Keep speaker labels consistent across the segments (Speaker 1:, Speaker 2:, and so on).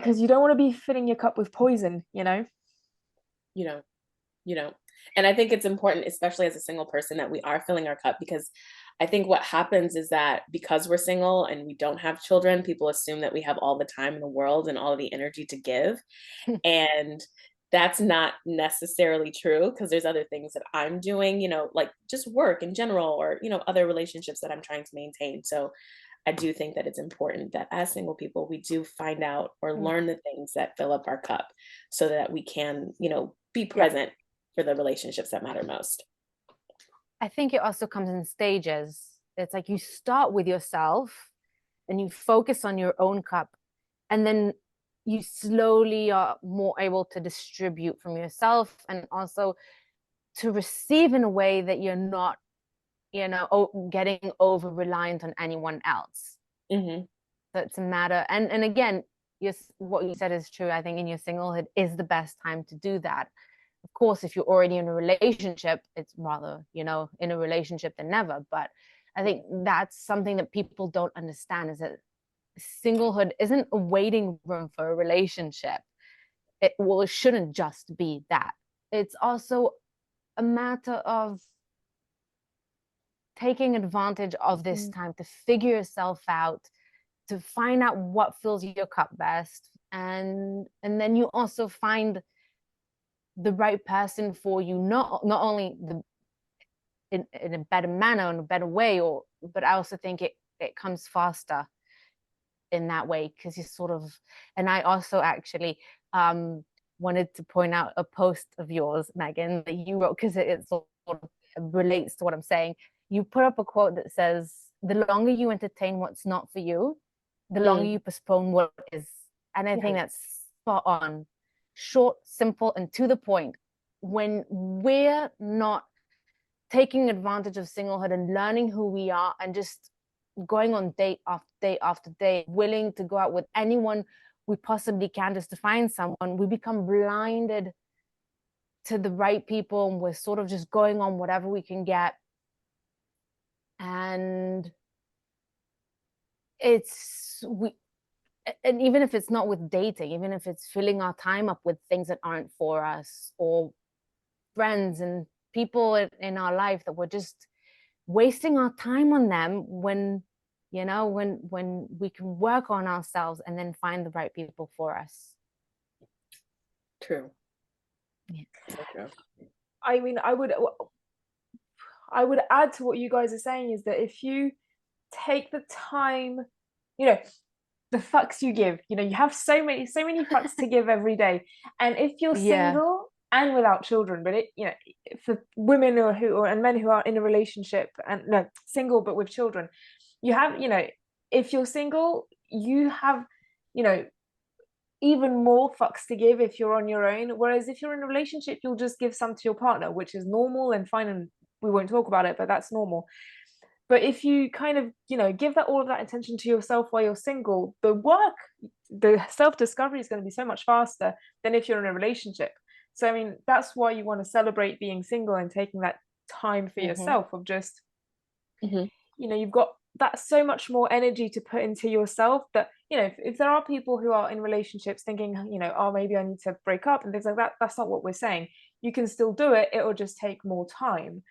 Speaker 1: because you don't want to be filling your cup with poison, you know?
Speaker 2: You know, you know. And I think it's important, especially as a single person, that we are filling our cup, because I think what happens is that because we're single and we don't have children, people assume that we have all the time in the world and all of the energy to give. And that's not necessarily true, because there's other things that I'm doing, like just work in general, or, other relationships that I'm trying to maintain. So I do think that it's important that as single people, we do find out or
Speaker 1: Mm.
Speaker 2: learn the things that fill up our cup so that we can, be
Speaker 1: Yeah.
Speaker 2: present for the relationships that matter most.
Speaker 3: I think it also comes in stages. It's like you start with yourself and you focus on your own cup, and then you slowly are more able to distribute from yourself and also to receive in a way that you're not, getting over reliant on anyone else.
Speaker 2: Mm-hmm.
Speaker 3: So it's a matter, and again, what you said is true. I think in your singlehood is the best time to do that. Of course, if you're already in a relationship, it's rather, in a relationship than never. But I think that's something that people don't understand, is that singlehood isn't a waiting room for a relationship. It shouldn't just be that. It's also a matter of taking advantage of this
Speaker 1: Mm.
Speaker 3: time to figure yourself out, to find out what fills your cup best, and then you also find the right person for you, not only in a better manner, in a better way, but I also think it comes faster in that way, because you sort of. And I also actually wanted to point out a post of yours, Meagan, that you wrote, because it sort of relates to what I'm saying. You put up a quote that says, the longer you entertain what's not for you, the longer
Speaker 2: Mm.
Speaker 3: you postpone what is. And I think
Speaker 1: Yeah.
Speaker 3: that's spot on. Short, simple, and to the point. When we're not taking advantage of singlehood and learning who we are, and just going on date after date after day, willing to go out with anyone we possibly can just to find someone, we become blinded to the right people, and we're sort of just going on whatever we can get. And it's we and even if it's not with dating, even if it's filling our time up with things that aren't for us, or friends and people in our life that we're just wasting our time on them, when when we can work on ourselves and then find the right people for us.
Speaker 2: True.
Speaker 3: Yeah.
Speaker 2: So true.
Speaker 1: I mean, I would add to what you guys are saying is that if you take the time, you know, the fucks you give, you have so many fucks to give every day. And if you're
Speaker 3: Yeah.
Speaker 1: single and without children, but for women and men who are in a relationship and no, single but with children, you have, if you're single, you have, you know, even more fucks to give if you're on your own. Whereas if you're in a relationship, you'll just give some to your partner, which is normal and fine, and we won't talk about it, but that's normal. But if you kind of, give that all of that attention to yourself while you're single, the self-discovery is going to be so much faster than if you're in a relationship. So I mean, that's why you want to celebrate being single and taking that time for
Speaker 3: Mm-hmm.
Speaker 1: yourself of just,
Speaker 2: Mm-hmm.
Speaker 1: you've got that so much more energy to put into yourself, that if there are people who are in relationships thinking, oh, maybe I need to break up and things like that, that's not what we're saying. You can still do it, it'll just take more time.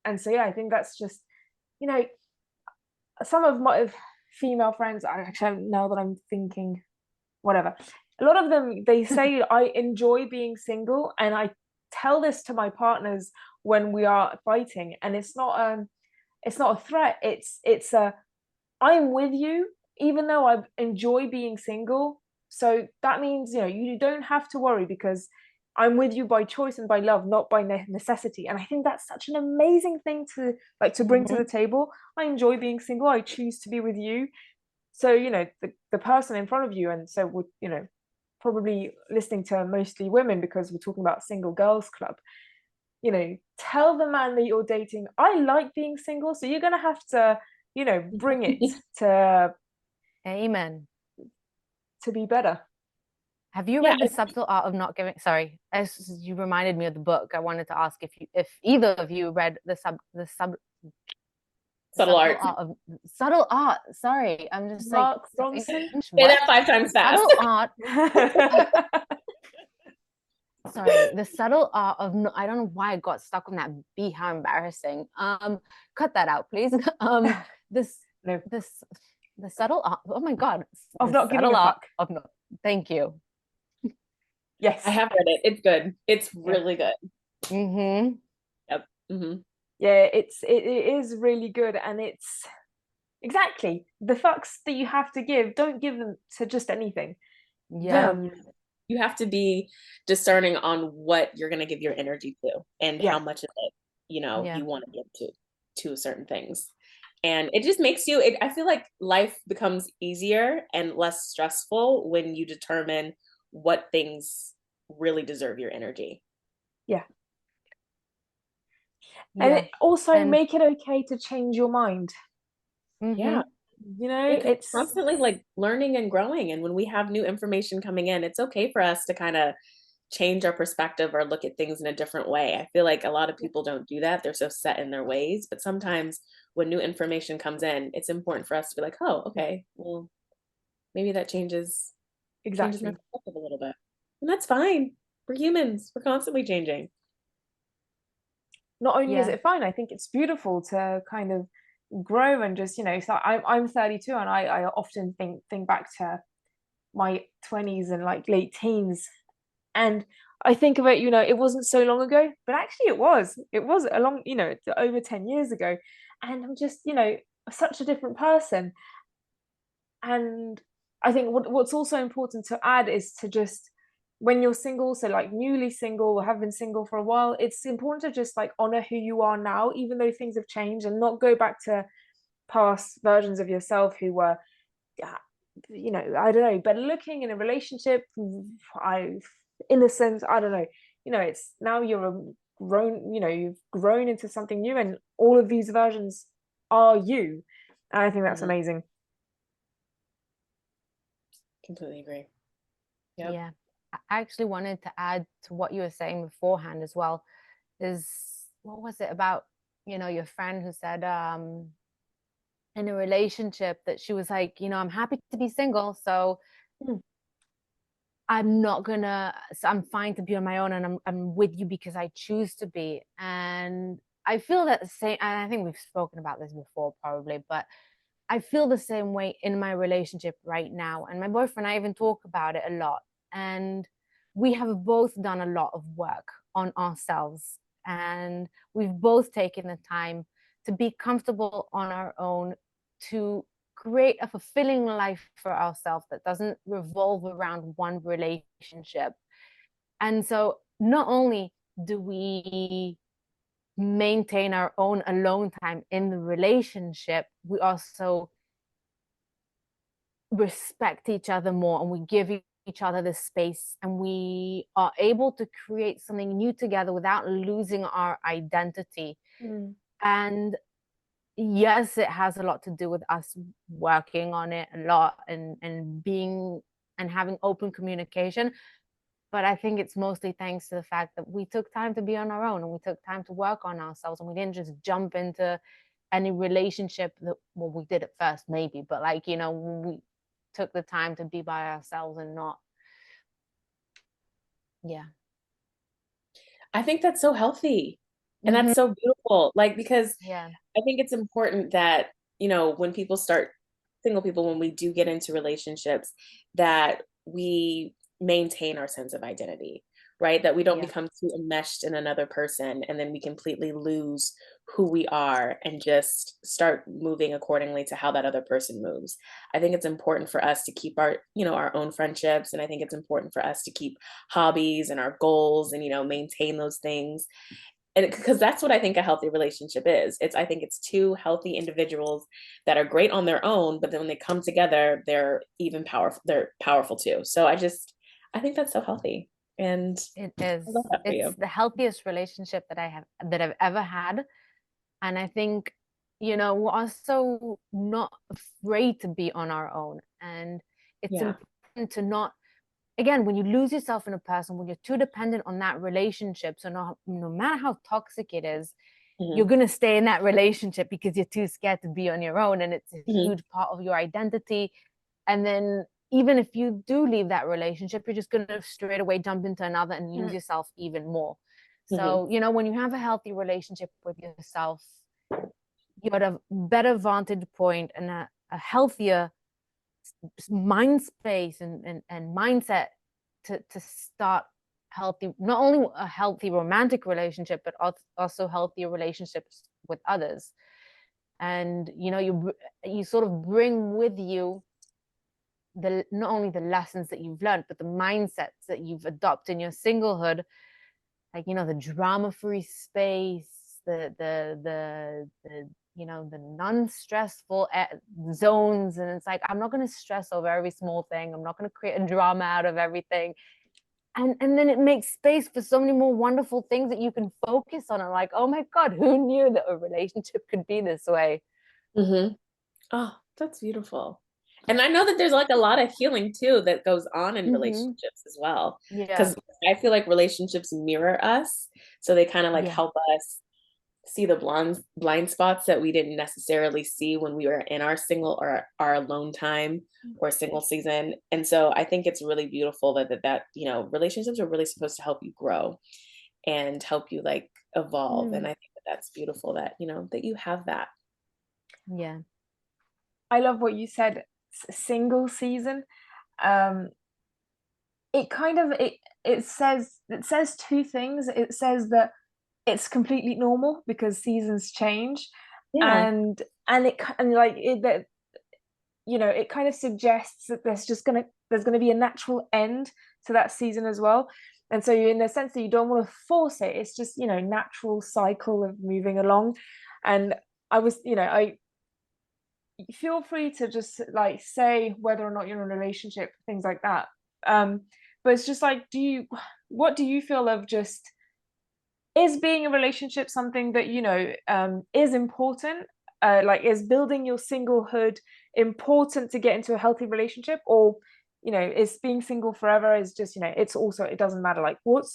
Speaker 1: And so yeah, I think that's just, you know some of my female friends, actually, now that I'm thinking, whatever, a lot of them, they say, I enjoy being single, and I tell this to my partners when we are fighting, and it's not a threat, it's a, I'm with you even though I enjoy being single. So that means, you don't have to worry, because I'm with you by choice and by love, not by necessity. And I think that's such an amazing thing to bring to
Speaker 3: Mm-hmm.
Speaker 1: the table. I enjoy being single, I choose to be with you. So the person in front of you, and so would, probably listening to mostly women, because we're talking about single girls club, tell the man that you're dating, I like being single, so you're gonna have to, bring it to
Speaker 3: Amen.
Speaker 1: be better.
Speaker 3: Have you
Speaker 2: Yeah.
Speaker 3: read The Subtle Art of Not Giving? Sorry, as you reminded me of the book, I wanted to ask if either of you read the
Speaker 2: Subtle art.
Speaker 3: Subtle art. Sorry, I'm just like
Speaker 1: Mark Bronson.
Speaker 2: Say that 5 times fast.
Speaker 3: Subtle art. Sorry, the subtle art of no, I don't know why I got stuck on that B. How embarrassing. Cut that out, please. This
Speaker 1: No.
Speaker 3: The subtle art. Oh my God.
Speaker 1: Of not giving a
Speaker 3: art
Speaker 1: fuck.
Speaker 3: of no. Thank you.
Speaker 1: Yes.
Speaker 2: I have read it. It's good. It's really good.
Speaker 3: Mm-hmm.
Speaker 2: Yep. Mm-hmm.
Speaker 1: Yeah, it is really good, and it's exactly the fucks that you have to give. Don't give them to just anything.
Speaker 3: Yeah.
Speaker 2: You have to be discerning on what you're going to give your energy to and how much of it, you want to give to certain things. And it just makes you, I feel like life becomes easier and less stressful when you determine what things really deserve your energy.
Speaker 1: Yeah. And also make it okay to change your mind.
Speaker 2: Yeah.
Speaker 1: It's
Speaker 2: constantly like learning and growing. And when we have new information coming in, it's okay for us to kind of change our perspective or look at things in a different way. I feel like a lot of people don't do that. They're so set in their ways. But sometimes when new information comes in, it's important for us to be like, oh, okay, well, maybe that changes my perspective a little bit. And that's fine. We're humans. We're constantly changing.
Speaker 1: Not only is it fine, I think it's beautiful to kind of grow and just, so I'm 32, and I often think back to my 20s and like late teens, and I think of it, it wasn't so long ago, but actually it was a long, over 10 years ago, and I'm just, such a different person. And I think what's also important to add is to just, when you're single, so like newly single or have been single for a while, it's important to just like honor who you are now, even though things have changed, and not go back to past versions of yourself who were, I don't know, better looking in a relationship, innocent, I don't know, it's now you've grown into something new, and all of these versions are you, and I think that's amazing.
Speaker 2: Completely agree.
Speaker 3: Yep. Yeah, I actually wanted to add to what you were saying beforehand as well. Is what was it about, your friend who said in a relationship that she was like, I'm happy to be single, so I'm fine to be on my own, and I'm with you because I choose to be. And I feel that the same, and I think we've spoken about this before probably, but I feel the same way in my relationship right now. And my boyfriend, I even talk about it a lot. And we have both done a lot of work on ourselves. And we've both taken the time to be comfortable on our own, to create a fulfilling life for ourselves that doesn't revolve around one relationship. And so not only do we maintain our own alone time in the relationship, we also respect each other more, and we give each other the space, and we are able to create something new together without losing our identity. And yes, it has a lot to do with us working on it a lot, and being and having open communication. But I think it's mostly thanks to the fact that we took time to be on our own, and we took time to work on ourselves, and we didn't just jump into any relationship that, well, we did at first maybe, but like, we took the time to be by ourselves and not.
Speaker 2: I think that's so healthy. And that's so beautiful. Like, because I think it's important that, when single people, when we do get into relationships, that we maintain our sense of identity, right? That we don't become too enmeshed in another person, and then we completely lose who we are and just start moving accordingly to how that other person moves. I think it's important for us to keep our own friendships, and I think it's important for us to keep hobbies and our goals, and maintain those things. And because that's what I think a healthy relationship is. I think it's two healthy individuals that are great on their own, but then when they come together, they're even powerful. They're powerful too. So I think that's so healthy. And
Speaker 3: it is. It's the healthiest relationship that I've ever had. And I think, we're also not afraid to be on our own. And it's important to not, again, when you lose yourself in a person, when you're too dependent on that relationship, so no matter how toxic it is, you're
Speaker 2: Hmm.
Speaker 3: going to stay in that relationship because you're too scared to be on your own, and it's a
Speaker 2: Hmm.
Speaker 3: huge part of your identity. And then even if you do leave that relationship, you're just going to straight away jump into another and lose
Speaker 1: Mm.
Speaker 3: yourself even more.
Speaker 2: Hmm.
Speaker 3: So, when you have a healthy relationship with yourself, you're at a better vantage point and a healthier mind space and mindset to start healthy, not only a healthy romantic relationship, but also healthy relationships with others. And you sort of bring with you the not only the lessons that you've learned, but the mindsets that you've adopted in your singlehood, like the drama-free space, the non-stressful zones. And it's like, I'm not going to stress over every small thing, I'm not going to create a drama out of everything. And then it makes space for so many more wonderful things that you can focus on. And like, oh my god, who knew that a relationship could be this way?
Speaker 2: Hmm. Oh, that's beautiful. And I know that there's like a lot of healing too that goes on in
Speaker 3: Mm-hmm.
Speaker 2: relationships as well.
Speaker 3: Yeah.
Speaker 2: Because I feel like relationships mirror us. So they kind of like
Speaker 3: Yeah.
Speaker 2: help us see the blind spots that we didn't necessarily see when we were in our single or our alone time or single season. And so I think it's really beautiful that relationships are really supposed to help you grow and help you like evolve. And
Speaker 3: Mm.
Speaker 2: I think that that's beautiful that you have that.
Speaker 3: Yeah.
Speaker 1: I love what you said, single season. Um, it kind of it says two things. It says that it's completely normal because seasons change,
Speaker 2: Yeah.
Speaker 1: and like it that it kind of suggests that there's gonna be a natural end to that season as well. And so you in the sense that you don't want to force it, it's just natural cycle of moving along. And I feel free to just like say whether or not you're in a relationship, things like that. But it's just like, what do you feel of just, is being a relationship something that is important? Like, is building your singlehood important to get into a healthy relationship, or is being single forever is just it doesn't matter? Like, what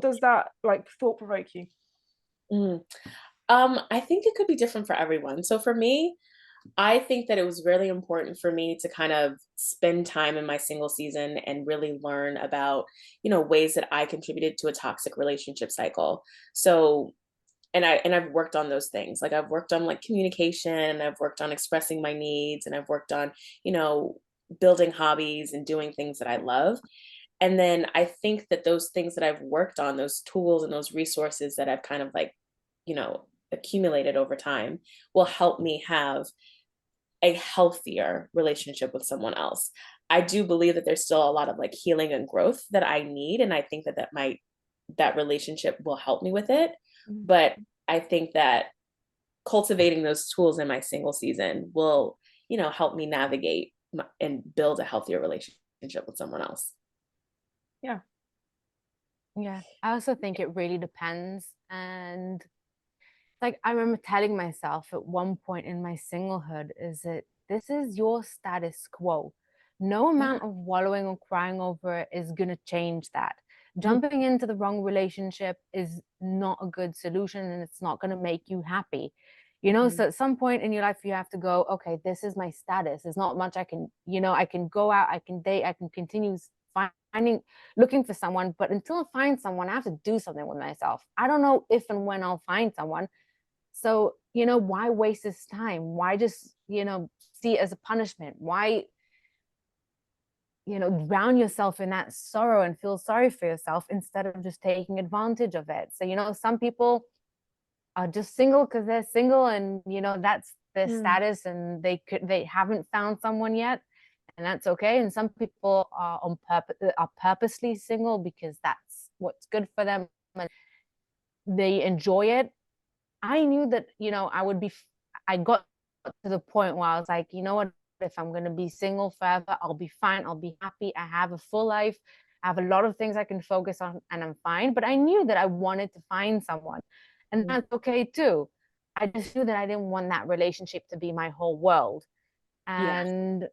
Speaker 1: does that like thought provoke you?
Speaker 2: Mhm. I think it could be different for everyone. So for me, I think that it was really important for me to kind of spend time in my single season and really learn about, ways that I contributed to a toxic relationship cycle. So, and I've worked on those things. Like I've worked on like communication, I've worked on expressing my needs, and I've worked on, you know, building hobbies and doing things that I love. And then I think that those things that I've worked on, those tools and those resources that I've kind of like, accumulated over time will help me have a healthier relationship with someone else. I do believe that there's still a lot of like healing and growth that I need. And I think that relationship will help me with it.
Speaker 1: Mhm.
Speaker 2: But I think that cultivating those tools in my single season will, help me navigate and build a healthier relationship with someone else.
Speaker 1: Yeah.
Speaker 3: Yeah. I also think it really depends. And like, I remember telling myself at one point in my singlehood is that this is your status quo. No
Speaker 2: Yeah.
Speaker 3: amount of wallowing or crying over it is going to change that.
Speaker 2: Mhm.
Speaker 3: Jumping into the wrong relationship is not a good solution, and it's not going to make you happy.
Speaker 2: Mhm.
Speaker 3: So at some point in your life, you have to go, okay, this is my status. There's not much I can, I can go out, I can date, I can continue finding, looking for someone. But until I find someone, I have to do something with myself. I don't know if and when I'll find someone. So, why waste this time? Why just, see it as a punishment? Why, drown yourself in that sorrow and feel sorry for yourself instead of just taking advantage of it? So, some people are just single because they're single, and, that's their
Speaker 1: Mm.
Speaker 3: status, and they haven't found someone yet. And that's okay. And some people are are purposely single because that's what's good for them and they enjoy it. I knew that, I got to the point where I was like, you know what, if I'm going to be single forever, I'll be fine. I'll be happy. I have a full life. I have a lot of things I can focus on, and I'm fine. But I knew that I wanted to find someone, and
Speaker 2: Mhm.
Speaker 3: that's okay too. I just knew that I didn't want that relationship to be my whole world.
Speaker 2: Yeah.
Speaker 3: And